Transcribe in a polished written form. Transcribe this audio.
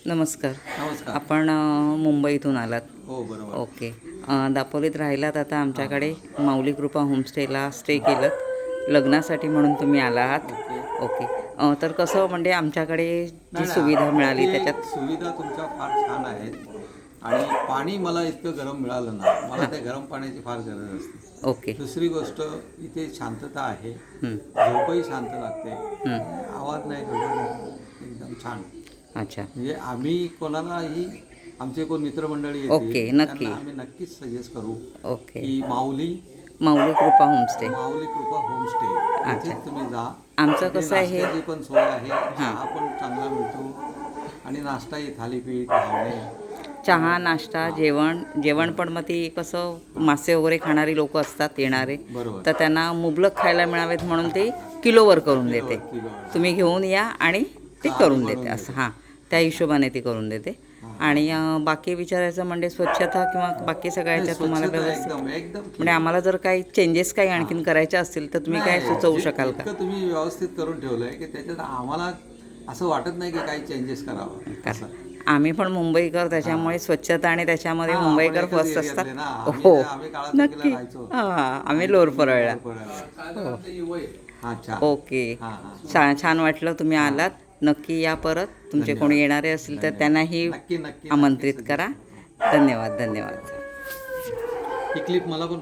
नमस्कार. नमस्कार. आपण मुंबईतून आलात. हो बरोबर. ओके. दापोलीत राहिलात. आता आमच्याकडे माऊली कृपा होमस्टेला स्टे केलं लग्नासाठी म्हणून तुम्ही आला आहात. ओके. ओके. तर कसं म्हणजे आमच्याकडे जी नाही सुविधा मिळाली ते त्याच्यात सुविधा तुमच्या फार छान आहेत आणि पाणी मला इतकं गरम मिळालं ना, मला त्या गरम पाण्याची फार गरज असते. ओके. दुसरी गोष्ट इथे शांतता आहे, हं, झोपही शांत लागते, हं. आवाज नाही गजर, एकदम छान. अच्छा. म्हणजे आम्ही कोणालाही आमचे कोण मित्रमंडळी ओके, येतील नक्की. त्यांना आम्ही नक्कीच सजेस्ट करू ओके. की माऊली कृपा होमस्टे. कृपा होमस्टे अच्छा. इथेच तुम्ही जा. आमचं इथे कसं आहे नाश्त्याची पण सोय आहे, चहा पण चांगला मिळतो आणि नाश्ताही थालीपीठ घावणे. चहा, नाश्ता, जेवण पण मग ती कसं मासे वगैरे खाणारी लोक असतात येणारे, बरोबर. तर त्यांना मुबलक खायला मिळावेत म्हणून ते किलोवर करून देते. किलोवर. तुम्ही घेऊन या आणि ते आणि करून बनवून देते असं. देते. हां, त्या हिशोबाने ती करून देते. आणि बाकी विचारायचं म्हणजे स्वच्छता किंवा बाकी सगळ्याच्या तुम्हाला स्वच्छता व्यवस्थित एकदम म्हणजे आम्हाला जर काही चेंजेस काही आणखीन करायचे असतील तर तुम्ही काय नाही, सुचवू शकाल का? इतकं तुम्ही व्यवस्थित करून ठेवलंय की त्याच्यात आम्हाला असं वाटत नाही की काही चेंजेस करावं असं. आम्ही पण मुंबईकर, त्याच्यामुळे स्वच्छता आणि त्याच्यामध्ये हां, मुंबईकर आपण एकच फर्स्ट असतात. एरियातले ना. हो, आम्ही काळा नक्की. राहायचो. हां, आम्ही लोअर परळला. अच्छा. ओके. हां, हां. छान वाटलं तुम्ही आलात. नक्की या परत. तुमचे धन्यवाद. कोणी येणारे असतील तर त्यांनाही नक्की आमंत्रित suggest करा. करू. धन्यवाद. ही क्लिप मला पण